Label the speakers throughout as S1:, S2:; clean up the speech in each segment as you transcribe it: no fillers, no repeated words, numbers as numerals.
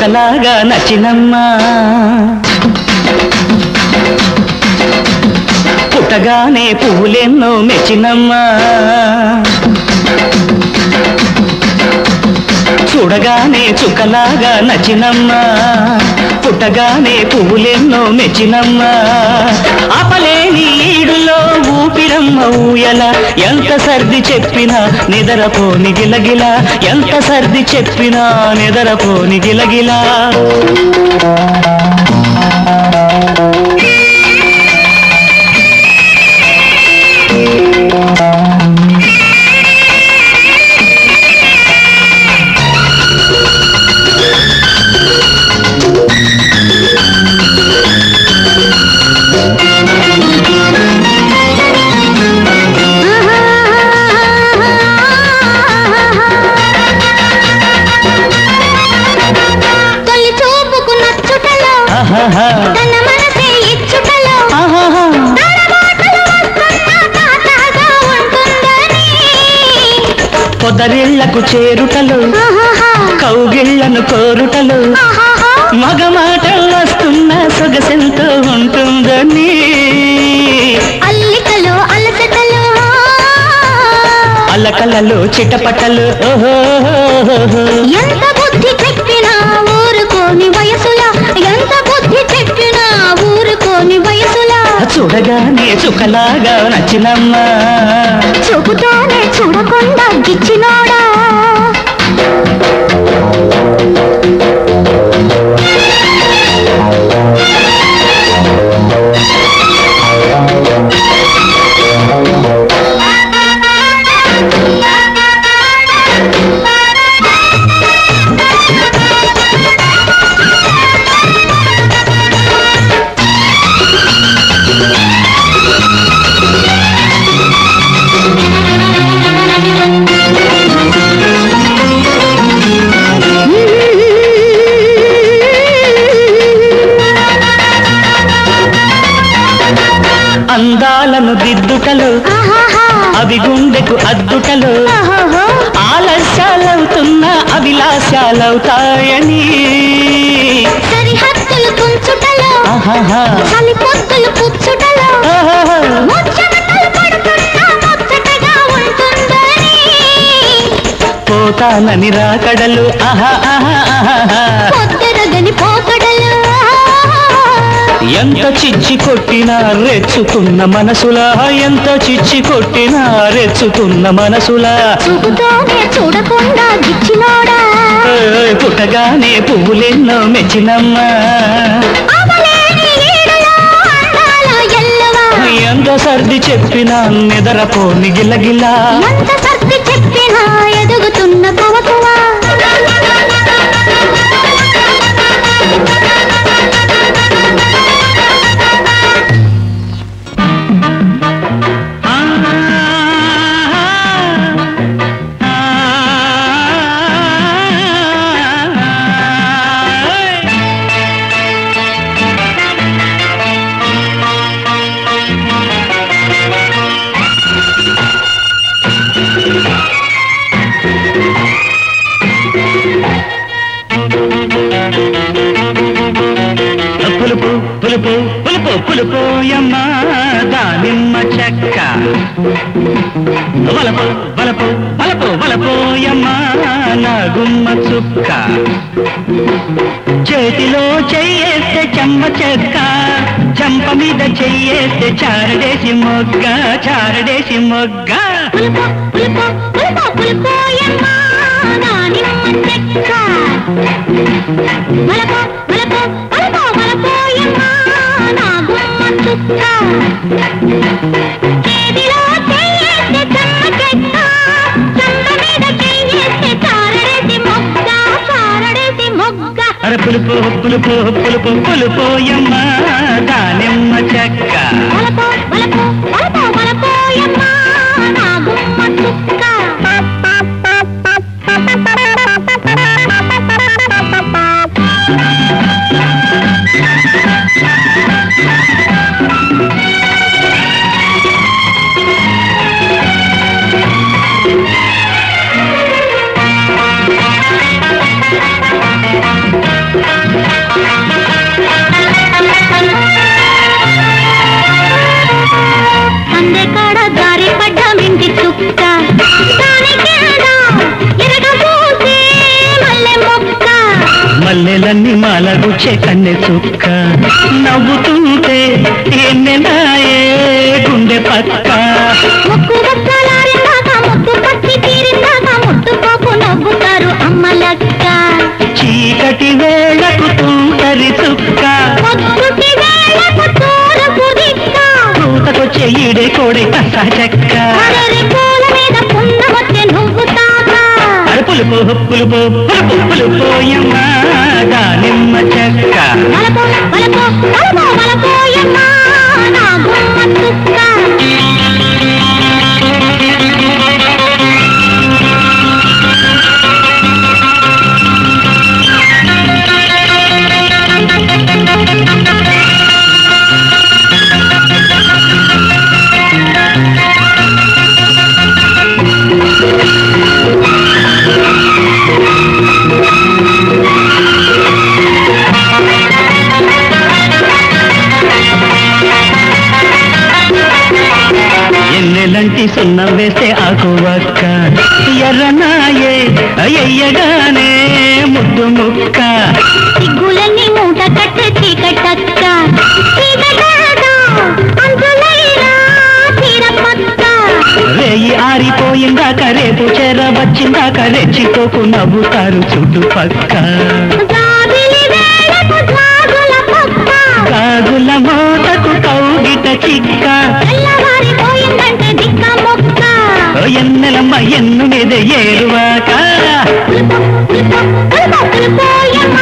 S1: చుక్కలాగా నచ్చినమ్మా పుట్టగానే పువ్వులెన్నో మెచ్చినమ్మా చూడగానే చుక్కలాగా నచ్చినమ్మా పుట్టగానే పువ్వులెన్నో మెచ్చినమ్మా ఆపలేని ఈడులో ఊపిరమ్మ ఊయల ఎంత సర్ది చెప్పినా నిదరపోని గిలగిల ఎంత సర్ది చెప్పినా నిదరపోని గిలగిలా పొదరిళ్లకు చేరుటలు కౌగిళ్లను కోరుటలు మగమాటలు వస్తున్న సొగసెంతో ఉంటుందని
S2: అల్లికలు అలసటలు
S1: అలకలలో చిటపటలు
S2: ఎంత బుద్ధి చెప్పినా ఊరుకోని వయసులా ఎంత బుద్ధి చెప్పినా ఊరుకోని వయసులా
S1: చూడగానే చుక్కలాగా నచ్చినమ్మా
S2: చూపుతానే చూడకుండా గిచ్చినోడా
S1: అందాలను దిద్దుటలు అవి గుండెకు అద్దుటలు ఆలస్యాలవుతున్న అభిలాషాలవుతాయని
S2: సరిహద్దులు తుంచుటలు చలిపొద్దులు పుచ్చుటలు ముచ్చటలు పడుతున్నా ముచ్చటగా ఉంటుందని
S1: పోతానని రాకడలు
S2: పొద్దరగని పోకడలు
S1: ఎంత చిచ్చి కొట్టినా రెచ్చుతున్న మనసులా ఎంత చిచ్చి కొట్టినా రెచ్చుతున్న మనసులా
S2: చూపుతోనే చూడకుండా గిచ్చినోడా
S1: పుట్టగానే పువ్వులెన్నో మెచ్చినమ్మా ఎంత సర్ది చెప్పినా నిదరపోని గిలగిలా
S2: ఎంత సర్ది చెప్పినా ఎదుగుతున్న కవకువా
S1: పులుపు పులుపు పులుపు పులుపోయమ్మ దానిమ్మ చెక్క వలపు వలపు వలపు వలపోయమ్మ నా గుమ్మ చుక్క చేతిలో చెయ్యేస్తే చెమ్మ చెక్క చెంప మీద చెయ్యేస్తే చారడేసి మొగ్గ చారడేసి మొగ్గ
S2: పులుపు పులుపు పులుపు పులుపోయమ్మ దానిమ్మ చెక్క వలపు వలపు వలపు వలపోయమ్మ నా గుమ్మ చుక్క చేతిలో చెయ్యేస్తే చెమ్మ చెక్క చెంప మీద చెయ్యేస్తే చారడేసి మొగ్గ చారడేసి మొగ్గ
S1: అర పులుపు పులుపు పులుపు పులుపోయమ్మ దానిమ్మ చెక్క
S2: వలపు వలపు వలపు వలపోయమ్మ నా గుమ్మ చుక్క
S1: మల్లెలన్నీ మాలగుచ్చే కన్నె చుక్క నవ్వుతుంటే ఎన్నెనాయే గుండె పక్క
S2: ముక్కు బుక్కలారిందాక ముద్దు పట్టి తీరిందాక ముట్టుకోకు నవ్వుతారు అమ్మలక్క
S1: చీకటి వేళకు తుంటరి చుక్క
S2: పొద్దుటి వేళకు తూరపు దిక్క
S1: పూతకొచ్చే ఈడే కోడే కసా చెక్క
S2: అరరి పూల మీద పున్నమొచ్చే నువ్వు తాక
S1: పులుపు పులుపు పులుపు పులుపోయమ్మ దానిమ్మ చెక్క
S2: వలపో వలపో వలపో వలపోయమ్మ నా గుమ్మ చుక్క
S1: ఎన్నెలంటి సున్నం వేస్తే ఆకు వక్క ఎర్రనాయే అయ్యగానే ముద్దు ముక్క
S2: సిగ్గులన్నీ మూట కట్టే చీకటక్క చీకటగా అంతులైనా తీర పక్క
S1: రేయి ఆరిపోయిందాక రేపు చెర వచ్చిందాక రెచ్చిపోకు నవ్వుతారు చుట్టుపక్క
S2: జాబిలి వేళకు జాగుల పక్క
S1: గాజుల మోతకు కౌగిట చిక్క
S2: తెల్లవారిపోయిందంటే దిక్క మొక్క
S1: ఎన్నెలమ్మ ఎన్ను మీద ఏరువాక
S2: పులిపోయమ్మ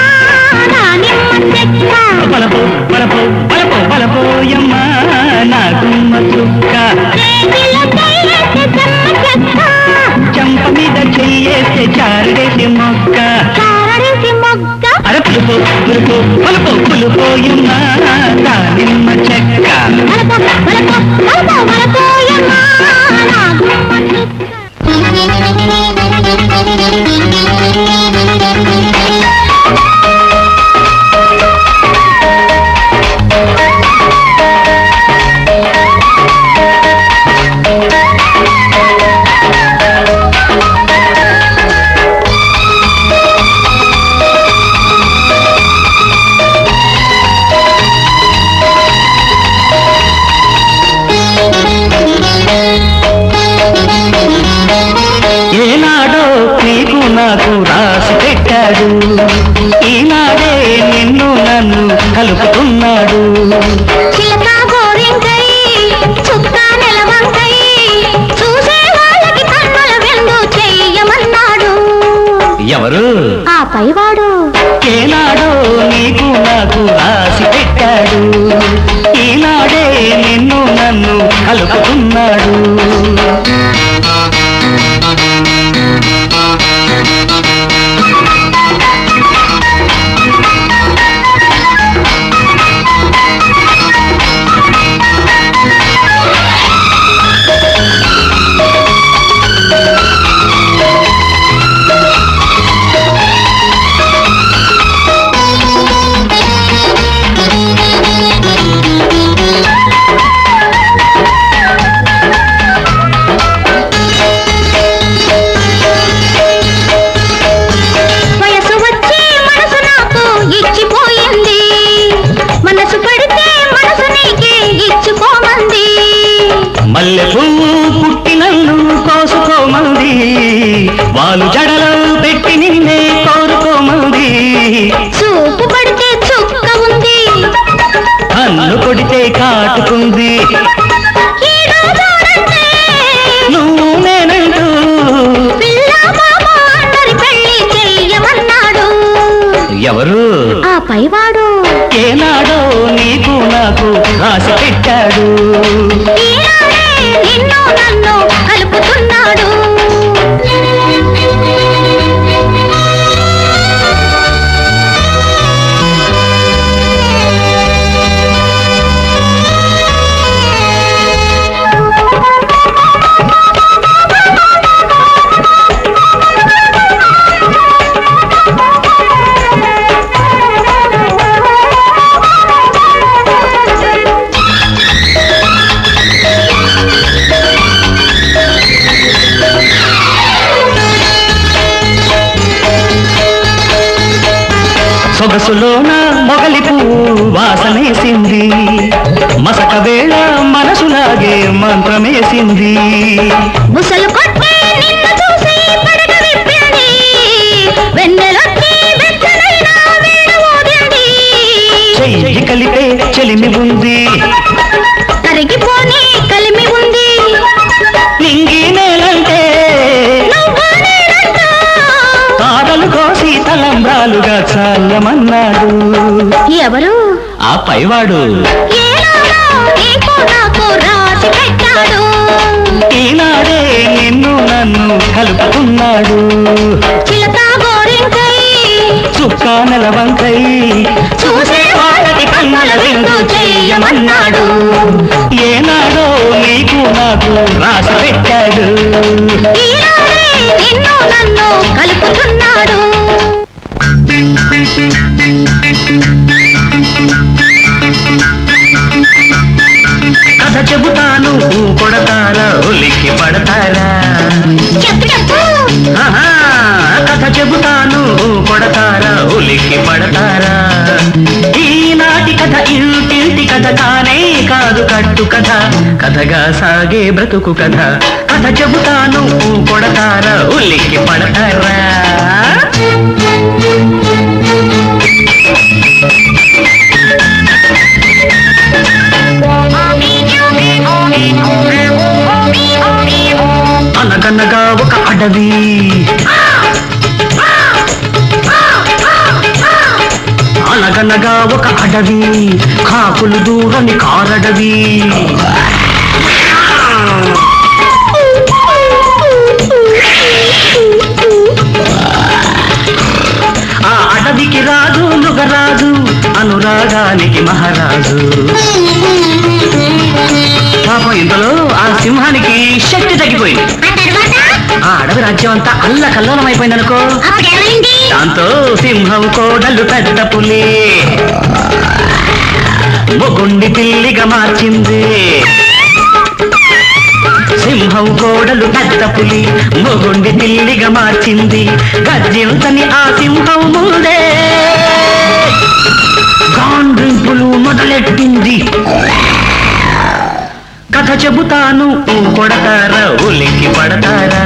S2: నా నిమ్మ చెక్క
S1: బలపో బలపో బలపో బలపోయమ్మ నా గుమ్మ చుక్క
S2: చేతిలో చెయ్యేసి చెమ్మ చెక్క
S1: చంప మీద చెయ్యేస్తే చారడేసి మొక్క
S2: చారడేసి మొక్క
S1: అర పులుపు పులుపు పులుపు పులుపోయమ్మ దానిమ్మ చెక్క
S2: వలపో వలపో వలపో వలపోయమ్మ నా గుమ్మ చుక్క
S1: ఏనాడో నీకు నాకు రాసి పెట్టాడు ఈనాడే నిన్ను నన్ను కలుపుతున్నాడు
S2: చిలక గోరింకై చుక్క నెలవంకై చూసే వాళ్ళకి కన్నుల విందు చెయ్యమన్నాడు
S1: ఎవరు
S2: ఆ పైవాడు
S1: ఏనాడో నీకు నాకు రాసి పెట్టాడు ఈనాడే నిన్ను నన్ను కలుపుతున్నాడు
S2: వయసు వచ్చి మనసు నాకు ఇచ్చిపోయింది మనసు పడితే మనసు నీకే ఇచ్చుకోమంది
S1: మల్లె పువ్వు పుట్టి నన్ను కోసుకోమంది వాళ్ళు జడలో పెట్టి నిన్నే కోరుకోమంది
S2: చూపు పడితే చుక్క ఉంది
S1: కన్ను కొడితే కాటుకుంది
S2: ఈ రోజునంటే
S1: నువ్వు నేనంటూ
S2: పిల్ల మామ అందరి పెళ్లి చెయ్యమన్నాడు
S1: ఎవరు
S2: ఆ పైవాడు
S1: ఏనాడో నీకు నాకు రాసి పెట్టాడు
S2: ఈనాడే నిన్ను నన్ను కలుపుతున్నాడు
S1: సొగసులోన మొగలి పువ్వు వాసనేసింది, మసక వేళ మనసులాగే మంత్రమేసింది.
S2: బుసలు కొట్టి నిన్ను చూసి పడగ విప్పింది, వెన్నెలొచ్చి వెచ్చనైన వీణ ఊదింది.
S1: చెయ్యి కలిపే చెలిమి ఉంది,
S2: కరిగిపోని కలిమి ఉంది.
S1: నింగి నేలంటే
S2: నువ్వు నేనంటూ
S1: తారలు కోసి తలంబ్రాలుగా చల్లమన్నాడు.
S2: ఎవరు?
S1: ఆ పైవాడు
S2: ఏనాడో నీకు నాకు రాసి పెట్టాడు.
S1: ఈనాడే నిన్ను నన్ను కలుపుకున్నాడు.
S2: చిలక గోరింకై
S1: చుక్క నెలవంకై చూసే వాళ్ళకి కన్నుల విందు చెయ్యమన్నాడు. ఏనాడో నీకు నాకు రాసి పెట్టాడు.
S2: ఈనాడే నిన్ను నన్ను కలుపుతున్నాడు.
S1: కథ చెబుతాను కొడతారా ఉలిక్కి పడతారా?
S2: చెప్పు చెప్పు.
S1: ఆహా, కథ చెబుతాను కొడతారా ఉలిక్కి పడతారా? ఈనాటి కథ ఇంటింటి కథ కానే కాదు కట్టు కథ, కథగా సాగే బ్రతుకు కథ. కథ చెబుతాను కొడతారా ఉలిక్కి పడతారా? అనగనగా ఒక అడవి, అనగనగా ఒక అడవి, కాకులు దూరని కారడవి. ఆ అడవికి రాజు మృగరాజు, అనురాగానికి మహారాజు. పాపం ఇంతలో ఆ సింహానికి శక్తి తగ్గిపోయింది. ఆ అడవి రాజ్యం అంతా అల్లకల్లోలమైపోయిందనుకో. దాంతో సింహం కోడలు పెద్ద పులి మొగుండి పిల్లిగా మార్చింది. సింహం కోడలు పెద్ద పులి మొగుండి పిల్లిగా మార్చింది. గర్జించని ఆ సింహం ముందే గాండ్రింపులు మొదలెట్టింది. కథ చెబుతాను కొడతారా ఉలిక్కి పడతారా?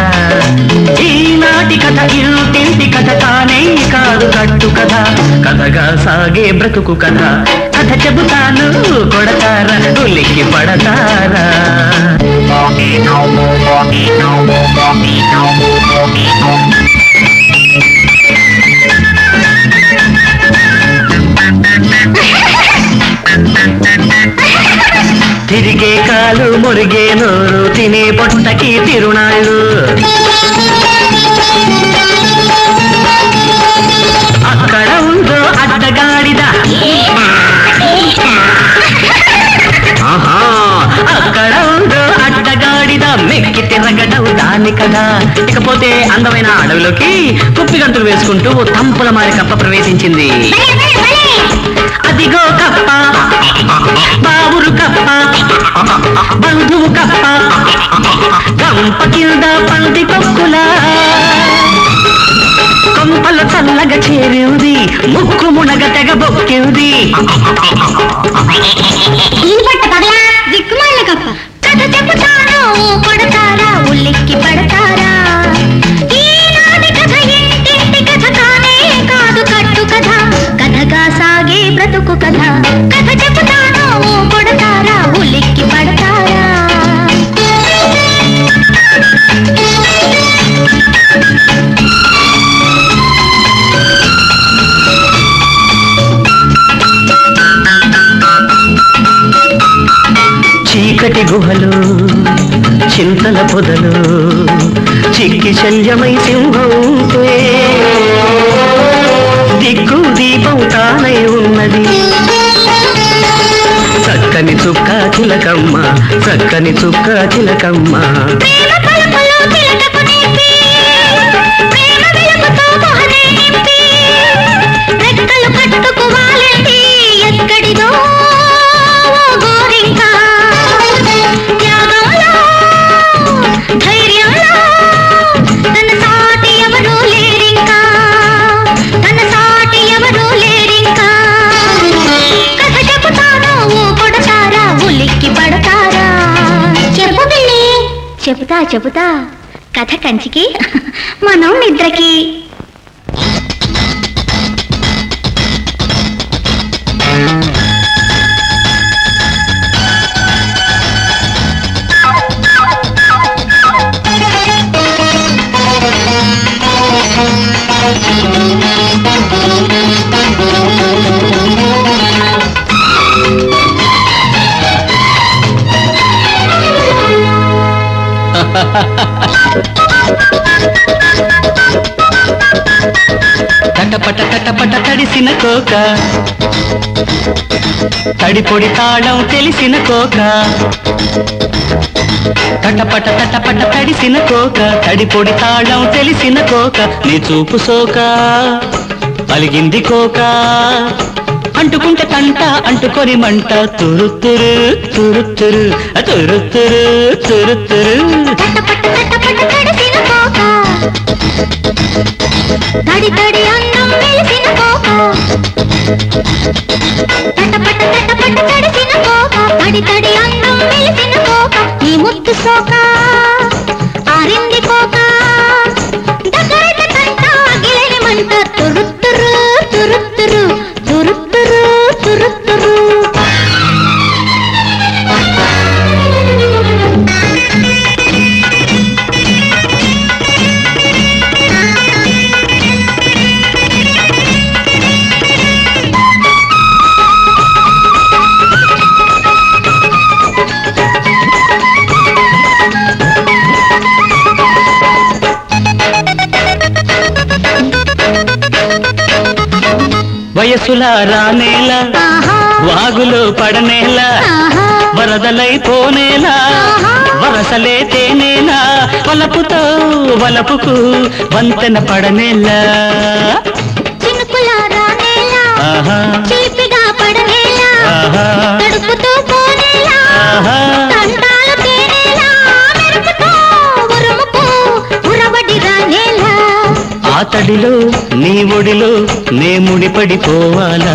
S1: ఈనాటి కథ ఇంటింటి కథ కానే కాదు కట్టు కథ, కథగా సాగే బ్రతుకు కథ. కథ చెబుతాను కొడతారా ఉలిక్కి పడతారా? తిరిగే కాలు మురిగే నోరు, తినే పొట్టకి తిరునాళ్ళు. అక్కడ ఉందో అడ్డగాడిద, ఆహా, అక్కడ ఉందో అడ్డగాడిద, మెక్కి తిరగడం దాని కదా. ఇకపోతే అందమైన అడవిలోకి కుప్పిగంతులు వేసుకుంటూ తంపుల మారి కప్ప ప్రవేశించింది. అదిగో కప్ప, బావురు కప్ప, బంధువు కప్ప, గంప కింద పంది కొక్కులా కొంపల చల్లగా చేరింది, ముక్కు మునగ తెగ బొక్కింది.
S2: కథ చెబుతాను కొడతారా ఉలిక్కి పడతారా? ఈనాటి కథ ఇంటింటి కథ కానే కాదు కట్టు కథ, కథగా సాగే బ్రతుకు కథ. కథ చెబుతాను కొడతారా ఉలిక్కి పడతారా?
S1: చీకటి గుహలు చింతల పొదలు చిక్కి శల్యమై సింహం దిక్కు దీపం తానై ఉన్నది. చక్కని చుక్క చిలకమ్మ, చక్కని చుక్క చిలకమ్మ.
S2: తన సాటి ఎవరు లేరింకా చెబుతా చెబుతా కథ కంచికి మనం నిద్రకి.
S1: తటపట తటపట తడిసిన కోక, తడిపొడి తాళం తెలిసిన కోక. తటపట తటపట తడిసిన కోక, తడిపొడి తాళం తెలిసిన కోక. నీ చూపు సోక పలిగింది కోక, అంటుకుంటే కంట అంటుకొని మంట. తురుతురు తురుతురు తురుతురు తురుతురు.
S2: తడి తడి అన్నం వెలిసిన కోక, తటపట తటపట తడిసిన కోక. తడి తడి అన్నం వెలిసిన కోక. ఈ ముద్దు సోక ఆరింది కోక, దగ్గరైన కంట గిలని మంట. తురుతురు తురుతురు తురుతురు తురుతురు.
S1: వయసులా రానేలా, వాగులో పడనేలా, వరదలై పోనేలా, వరసలే తేనేలా. వలపుతో వలపుకు వంతెన పడనేలా,
S2: చినుకులా రానేలా, చిలిపిగా పడనేలా, తడుపుతో పోనేలా, తంటాలు తేనేలా, మెరుపుతో ఉరుముకు ఉరవడి రానేలా.
S1: ఆ తడిలో నీ ఒడిలో నే ముడిపడిపోవాలా,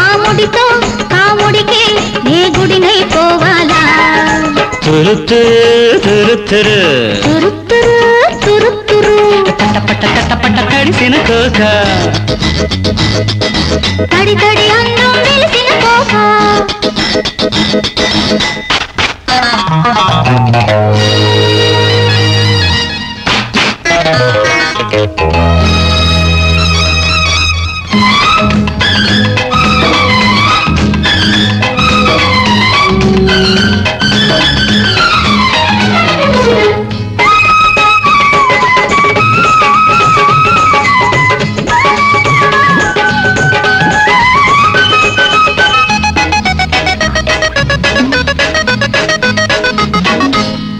S2: ఆ ముడితో కాముడికి నే గుడినై పోవాలా.
S1: తురుతురు తురుతురు
S2: తురుతురు తురుతురు.
S1: తటపట తటపట తడిసిన కోక,
S2: తడి తడి అన్నం వెలిసిన కోక.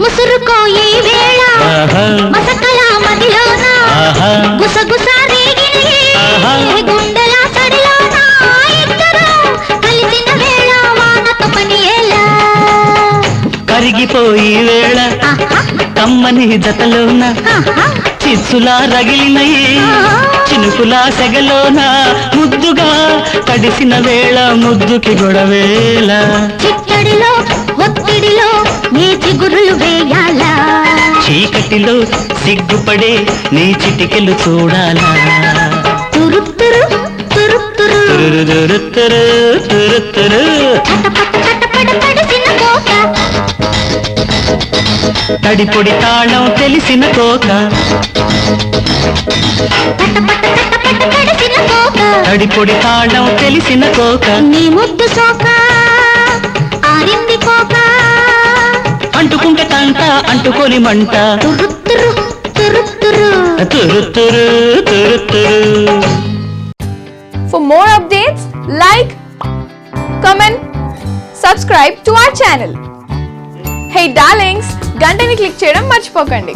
S2: ముసురుకో ఈ వేళ మసకల మదిలోన, గుసగుస రేగిని గుండెల సడిలోన. ఇద్దరు కలిసిన వేళ వానతో పని ఎలా.
S1: కరిగిపోయి వేళ కమ్మని జతలోన, చిచ్చులా రగిలినయి చినుకులా సెగలోన. ముద్దుగా తడిసిన వేళ ముద్దుకి గొడవేళ.
S2: చిట్టడిలో ఒత్తిడిలో నీ చిగురులు వేయాలా,
S1: చీకటిలో సిగ్గుపడే నీ చిటికెలు చూడాలా.
S2: తురుతురు తురుతురు
S1: తురుతురు తురుతురు.
S2: చటపట చటపట తడిసిన కోక,
S1: తడిపొడి తాళం తెలిసిన కోక,
S2: తటపట తటపట తడిసిన కోక.
S1: తడిపొడి తాళం తెలిసిన కోక.
S2: నీ ముద్దు సోక ఆరింది కోక,
S1: అంటుకుంటే కంట అంటుకొని మంట.
S2: తురుతురు తురుతురు.
S1: తురుతురు తురుతురు.
S3: For more updates, like, comment, subscribe to our channel. Hey darlings, గంటని click చేయడం మర్చిపోకండి.